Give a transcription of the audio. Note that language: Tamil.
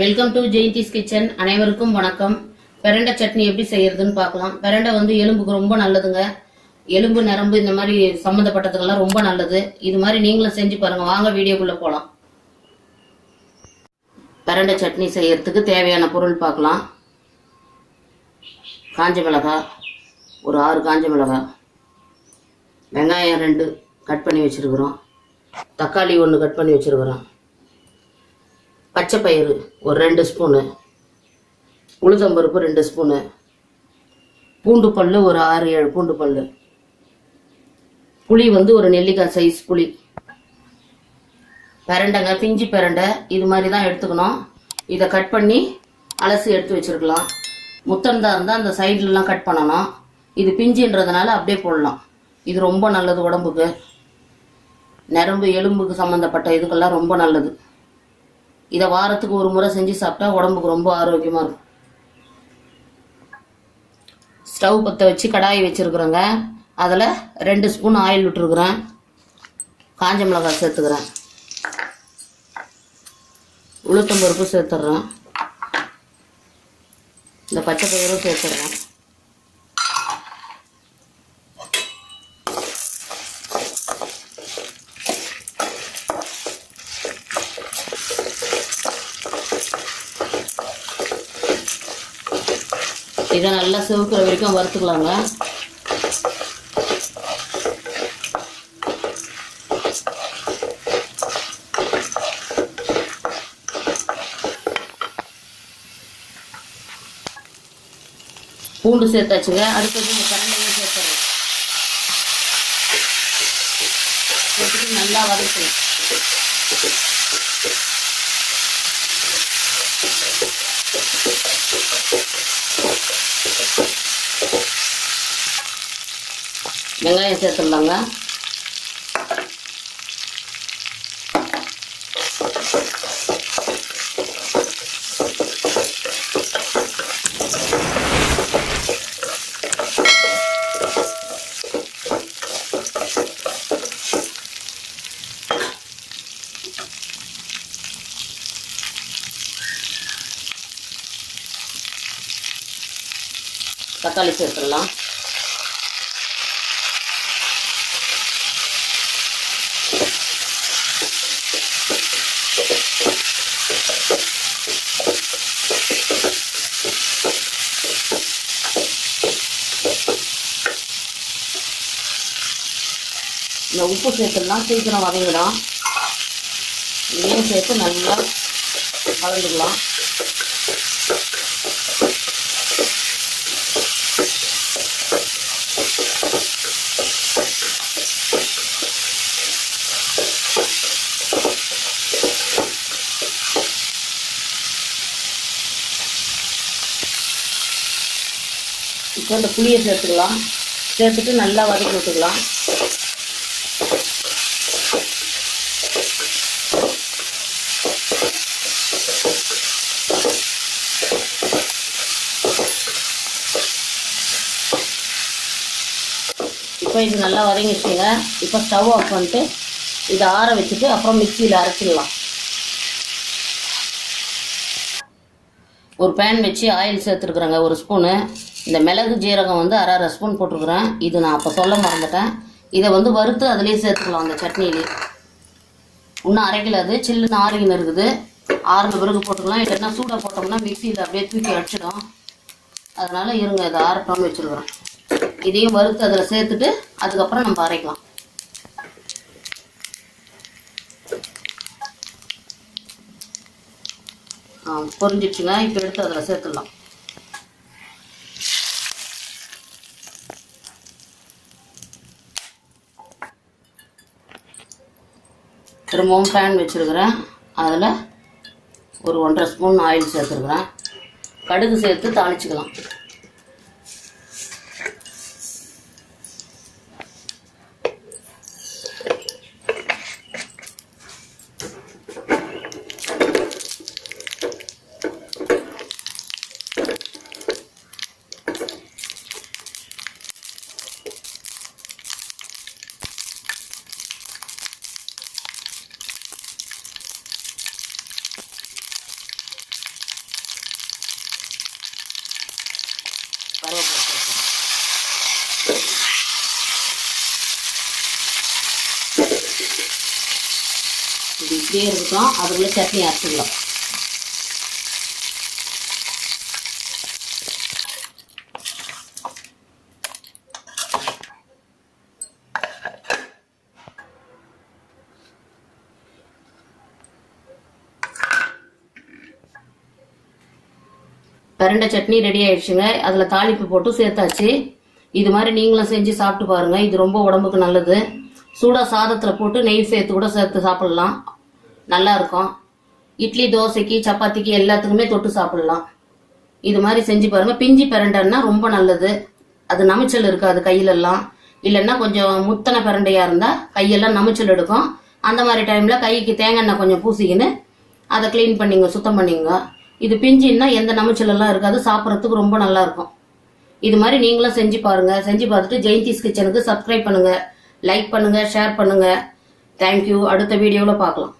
Welcome to Jayanthi's kitchen. அனைவருக்கும் வணக்கம். பிரண்டை சட்னி எப்படி செய்யறதுன்னு பார்க்கலாம். பிரண்டை வந்து எலும்புக்கு ரொம்ப நல்லதுங்க. எலும்பு நரம்பு இந்த மாதிரி சம்மந்தப்பட்டதுக்கெல்லாம் ரொம்ப நல்லது. இது மாதிரி நீங்களும் செஞ்சு பாருங்க. வாங்க வீடியோக்குள்ள போகலாம். பிரண்டை சட்னி செய்யறதுக்கு தேவையான பொருள் பார்க்கலாம். காஞ்ச மிளகாய் ஒரு 6 காஞ்ச மிளகாய், வெங்காயம் 2 கட் பண்ணி வச்சிருக்கிறோம், தக்காளி 1 கட் பண்ணி வச்சிருக்கிறோம், பச்சை பயிறு ஒரு 2 ஸ்பூனு, உளுத்தம்பருப்பு 2 ஸ்பூனு, பூண்டு பல் ஒரு 6-7 பூண்டு பல், புளி வந்து ஒரு நெல்லிக்காய் சைஸ் புளி, பிரண்டைங்க பிஞ்சு பிரண்டை இது மாதிரி தான் எடுத்துக்கணும். இதை கட் பண்ணி அலசி எடுத்து வச்சிருக்கலாம். முத்தந்தாக இருந்தால் அந்த சைட்லலாம் கட் பண்ணணும். இது பிஞ்சுன்றதுனால அப்படியே போடலாம். இது ரொம்ப நல்லது உடம்புக்கு. நரம்பு எலும்புக்கு சம்மந்தப்பட்ட இதுக்கெல்லாம் ரொம்ப நல்லது. இதை வாரத்துக்கு ஒரு முறை செஞ்சு சாப்பிட்டா உடம்புக்கு ரொம்ப ஆரோக்கியமாக இருக்கும். ஸ்டவ் பற்ற வச்சு கடாயை வச்சுருக்குறேங்க. அதில் 2 ஸ்பூன் ஆயில் விட்டுருக்குறேன். காஞ்ச மிளகாய் சேர்த்துக்கிறேன், உளுத்தம்பருப்பு சேர்த்துட்றேன், இந்த பச்சை பயிரும் சேர்த்துட்றேன். இதை நல்லா சிவக்கிற வரைக்கும் வறுத்துக்கலாங்க. பூண்டு சேர்த்தாச்சுங்க. அடுத்தது இந்த பிரண்டையும் சேர்த்துறேன். சேர்த்துட்டு நல்லா வதக்கணும். வெங்காயம் சேர்த்துடலாங்க. தக்காளி சேர்த்துடலாம். இந்த உப்பு சேர்த்துடலாம், சீக்கிரம் வதங்கிடும். இதையும் சேர்த்து நல்லா கலந்துக்கலாம். இப்போ இந்த புளியை சேர்த்துக்கலாம். சேர்த்துட்டு நல்லா வதக்கி விட்டுக்கலாம். இப்போ இது நல்லா வதங்கிடுச்சுங்க. இப்போ ஸ்டவ் ஆஃப் பண்ணிட்டு இதை ஆற வச்சுட்டு அப்புறம் மிக்சியில் அரைச்சிடலாம். ஒரு பேன் வச்சு ஆயில் சேர்த்துருக்குறேங்க 1 ஸ்பூனு. இந்த மிளகு ஜீரகம் வந்து 1/2 ஸ்பூன் போட்டிருக்குறேன். இது நான் அப்போ சொல்ல மறந்துட்டேன். இதை வந்து வறுத்து அதிலே சேர்த்துக்கலாம். அந்த சட்னியிலே இன்னும் அரைக்கல, அது சில்லுன்னு ஆறின்னு இருக்குது. ஆறுன பிறகு போட்டுக்கலாம். இல்லைன்னா சூடாக போட்டோம்னா மிக்சியில் அப்படியே தூக்கி அடிச்சிடும். அதனால் இருங்க, இதை ஆறட்டோன்னு வச்சுருக்குறேன். இதையும் வறுத்து அதில் சேர்த்துட்டு அதுக்கப்புறம் நம்ம அரைக்கலாம். பொரிஞ்சிடுச்சுங்க. இப்போ எடுத்து அதில் சேர்த்துடலாம். திரும்பவும் பேன் வச்சுருக்கிறேன். அதில் ஒரு 1.5 ஸ்பூன் ஆயில் சேர்த்துருக்குறேன். கடுகு சேர்த்து தாளிச்சுக்கலாம். இப்படியே இருக்கட்டும். அதுக்குள்ளே சட்னி அரைச்சிக்கலாம். பிரண்டை சட்னி ரெடி ஆயிடுச்சுங்க. அதில் தாளிப்பு போட்டு சேர்த்தாச்சு. இது மாதிரி நீங்களும் செஞ்சு சாப்பிட்டு பாருங்க. இது ரொம்ப உடம்புக்கு நல்லது. சூடாக சாதத்தில் போட்டு நெய் சேர்த்து கூட சேர்த்து சாப்பிடலாம், நல்லா இருக்கும். இட்லி, தோசைக்கு, சப்பாத்திக்கு எல்லாத்துக்குமே தொட்டு சாப்பிடலாம். இது மாதிரி செஞ்சு பாருங்க. பிஞ்சி பிரண்டைன்னா ரொம்ப நல்லது. அது நமைச்சல் இருக்காது கையிலெல்லாம். இல்லைன்னா கொஞ்சம் முத்தனை பிரண்டையாக இருந்தால் கையெல்லாம் நமைச்சல் எடுக்கும். அந்த மாதிரி டைமில் கைக்கு தேங்காய் எண்ணெய் கொஞ்சம் பூசிக்கின்னு அதை க்ளீன் பண்ணிங்க, சுத்தம் பண்ணிங்க. இது பிஞ்சின்னா எந்த நமைச்சலெல்லாம் இருக்காது, சாப்பிட்றதுக்கு ரொம்ப நல்லா இருக்கும். இது மாதிரி நீங்களும் செஞ்சு பாருங்க. செஞ்சு பார்த்துட்டு ஜெயந்திஸ் கிச்சனுக்கு சப்ஸ்கிரைப் பண்ணுங்க, லைக் பண்ணுங்க, ஷேர் பண்ணுங்க. தேங்க்யூ. அடுத்த வீடியோவில் பார்க்கலாம்.